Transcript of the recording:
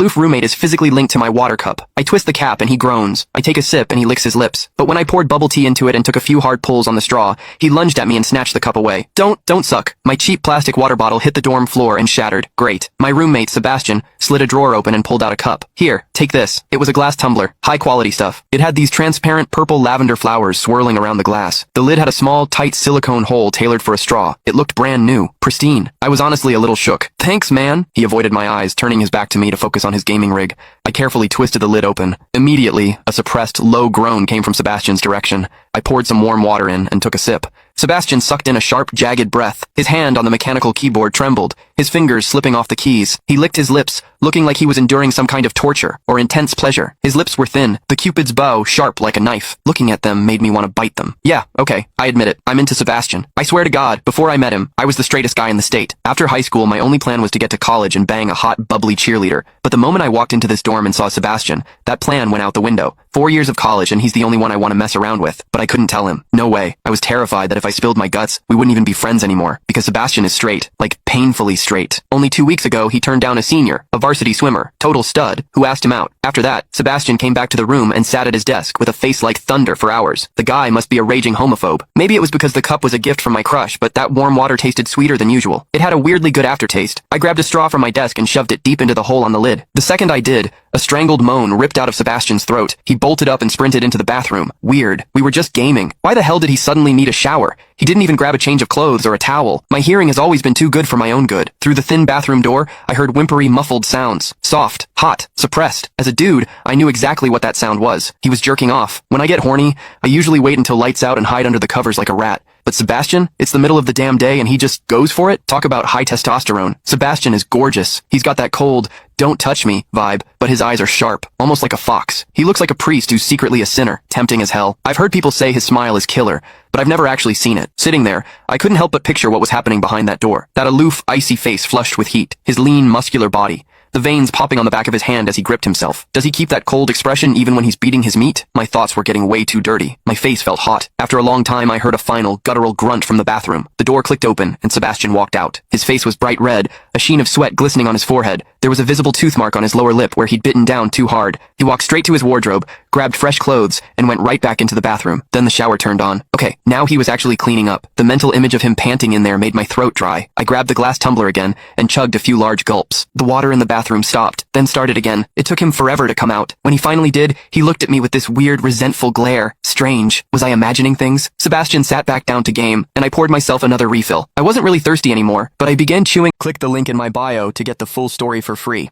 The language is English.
Loof roommate is physically linked to my water cup. I twist the cap and he groans. I take a sip and he licks his lips. But when I poured bubble tea into it and took a few hard pulls on the straw, he lunged at me and snatched the cup away. Don't suck. My cheap plastic water bottle hit the dorm floor and shattered. Great. My roommate, Sebastian, slid a drawer open and pulled out a cup. Here, take this. It was a glass tumbler. High quality stuff. It had these transparent purple lavender flowers swirling around the glass. The lid had a small, tight silicone hole tailored for a straw. It looked brand new. Pristine. I was honestly a little shook. Thanks, man. He avoided my eyes, turning his back to me to focus on his gaming rig. I carefully twisted the lid open. Immediately, a suppressed, low groan came from Sebastian's direction. I poured some warm water in and took a sip. Sebastian sucked in a sharp, jagged breath. His hand on the mechanical keyboard trembled, his fingers slipping off the keys. He licked his lips, looking like he was enduring some kind of torture or intense pleasure. His lips were thin, the Cupid's bow sharp like a knife. Looking at them made me want to bite them. Yeah, okay, I admit it. I'm into Sebastian. I swear to God, before I met him, I was the straightest guy in the state. After high school, my only plan was to get to college and bang a hot, bubbly cheerleader. But the moment I walked into this dorm and saw Sebastian, that plan went out the window. 4 years of college and he's the only one I want to mess around with. But I couldn't tell him. No way. I was terrified that if I spilled my guts, we wouldn't even be friends anymore. Because Sebastian is straight. Like, painfully straight. Only 2 weeks ago, he turned down a senior, a varsity swimmer, total stud, who asked him out. After that, Sebastian came back to the room and sat at his desk with a face like thunder for hours. The guy must be a raging homophobe. Maybe it was because the cup was a gift from my crush, but that warm water tasted sweeter than usual. It had a weirdly good aftertaste. I grabbed a straw from my desk and shoved it deep into the hole on the lid. The second I did, a strangled moan ripped out of Sebastian's throat. He bolted up and sprinted into the bathroom. Weird. We were just gaming. Why the hell did he suddenly need a shower? He didn't even grab a change of clothes or a towel. My hearing has always been too good for my own good. Through the thin bathroom door, I heard whimpery, muffled sounds. Soft, hot, suppressed. As a dude, I knew exactly what that sound was. He was jerking off. When I get horny, I usually wait until lights out and hide under the covers like a rat. But Sebastian, it's the middle of the damn day and he just goes for it? Talk about high testosterone. Sebastian is gorgeous. He's got that cold, don't touch me vibe, but his eyes are sharp, almost like a fox. He looks like a priest who's secretly a sinner, tempting as hell. I've heard people say his smile is killer, but I've never actually seen it. Sitting there, I couldn't help but picture what was happening behind that door. That aloof, icy face flushed with heat, his lean, muscular body. The veins popping on the back of his hand as he gripped himself. Does he keep that cold expression even when he's beating his meat? My thoughts were getting way too dirty. My face felt hot. After a long time, I heard a final, guttural grunt from the bathroom. The door clicked open, and Sebastian walked out. His face was bright red, a sheen of sweat glistening on his forehead. There was a visible tooth mark on his lower lip where he'd bitten down too hard. He walked straight to his wardrobe, grabbed fresh clothes, and went right back into the bathroom. Then the shower turned on. Okay, now he was actually cleaning up. The mental image of him panting in there made my throat dry. I grabbed the glass tumbler again and chugged a few large gulps. The water in the bathroom stopped, then started again. It took him forever to come out. When he finally did, he looked at me with this weird, resentful glare. Strange. Was I imagining things? Sebastian sat back down to game, and I poured myself another refill. I wasn't really thirsty anymore, but I began chewing. Click the link in my bio to get the full story for free.